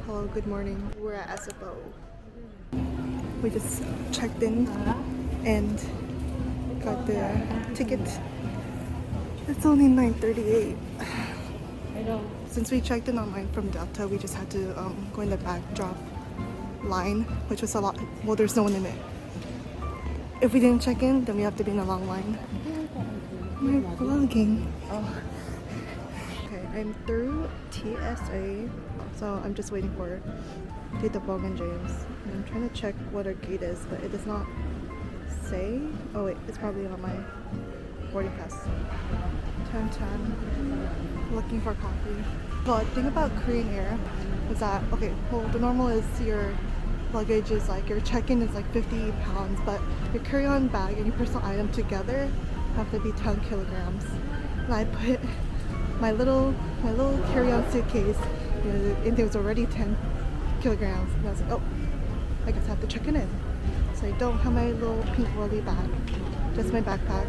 Hello, good morning. We're at SFO. We just checked in and got the ticket. It's only 9:38. Since we checked in online from Delta, we just had to go in the backdrop line, which was a lot. Well, there's no one in it. If we didn't check in, then we have to be in a long line. We're vlogging. Okay, I'm through TSA, so I'm just waiting for Tita Bong and James. And I'm trying to check what our gate is, but it does not say. Oh wait, it's probably on my boarding pass. 10:10. Looking for coffee. The thing about Korean Air is that, okay, well, the normal is your luggage is like, your check-in is like 50 pounds, but your carry-on bag and your personal item together have to be 10 kilograms. And I put my little carry-on suitcase, you know, and it was already 10 kilograms. And I was like, oh, I guess I have to check it in. So I don't have my little pink whirly bag, just my backpack.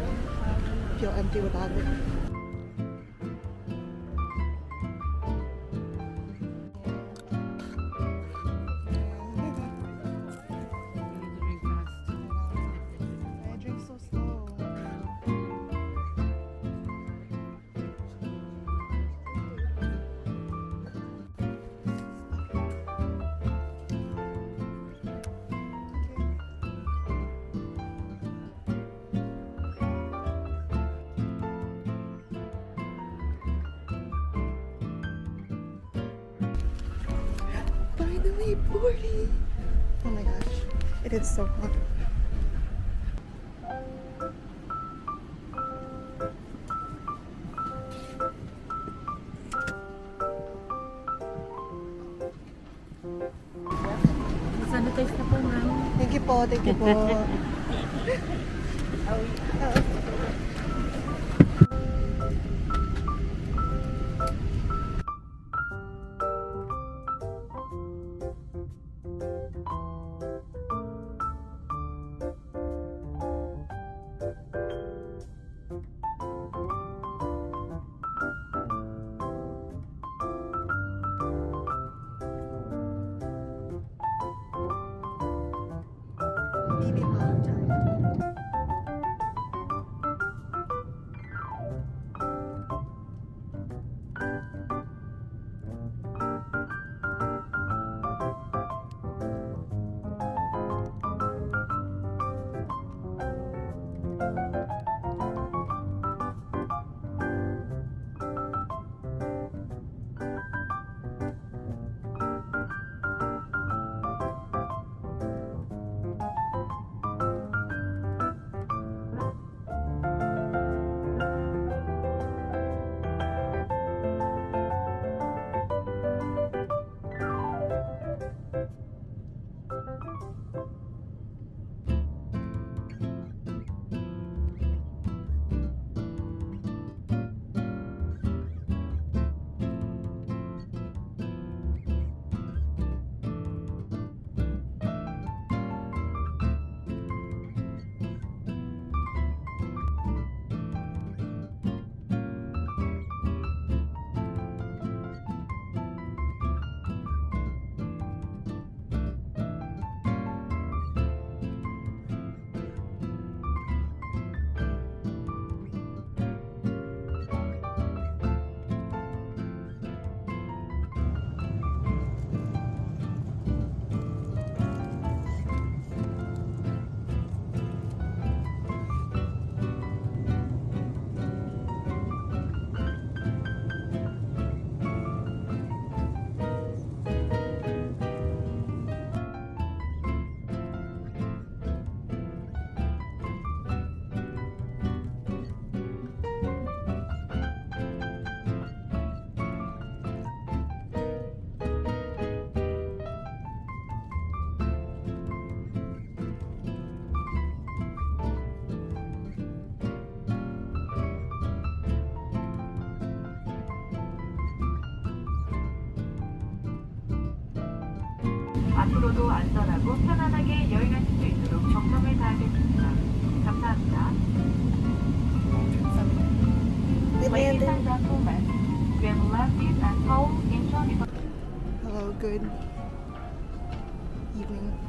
Feel empty without it. Finally boarding! Oh my gosh, it is so hot. Sanitize na po, ma'am. Thank you po, thank you po. 앞으로도 안전하고 편안하게 여행하실 수 있도록 정성을 다하겠습니다. 감사합니다. Ladies and gentlemen, we have left it at Seoul, Incheon. Hello, good evening.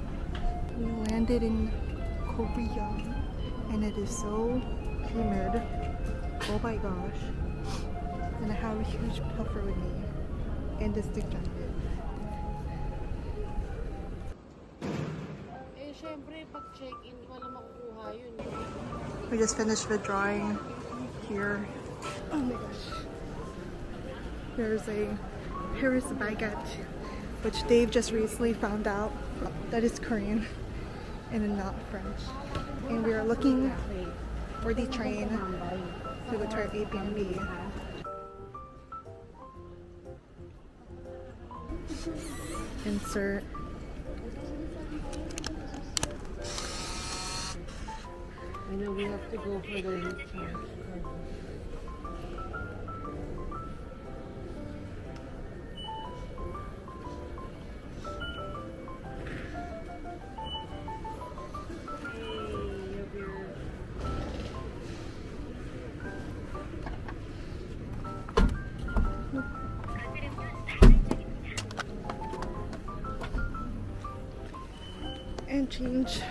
We landed in Korea and it is so humid. Oh my gosh. And I have a huge puffer with me and this thick jacket. Eh, syempre, pag check-in, wala makukuha yun. We just finished withdrawing here. Oh my gosh. There's a Paris baguette, which Dave just recently found out that is Korean and not French. And we are looking for the train to go to our Airbnb. Insert. I know we have to go for the recharge. And change.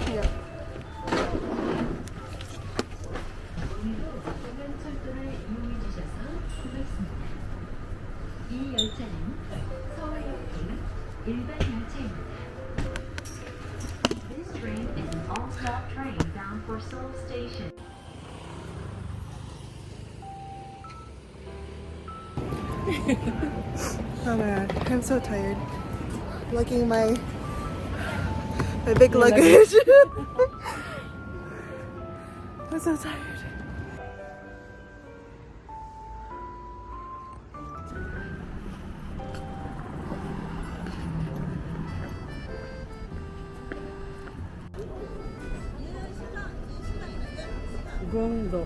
Yeah. 이 열차는 서울역행 일반 열차입니다. This train is an all-stop train bound for Seoul Station. Oh my god, I'm so tired. Lugging my big luggage. I'm so tired. Gongdo.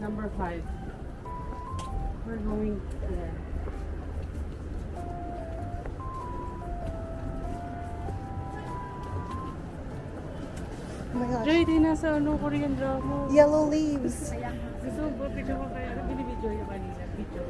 Number 5. We're going there. Oh my gosh. Joy, di nasa Korean drama. Yellow leaves. Gusto mo ba picture mo kaya? Ano binibidyo yung kanina? Picture.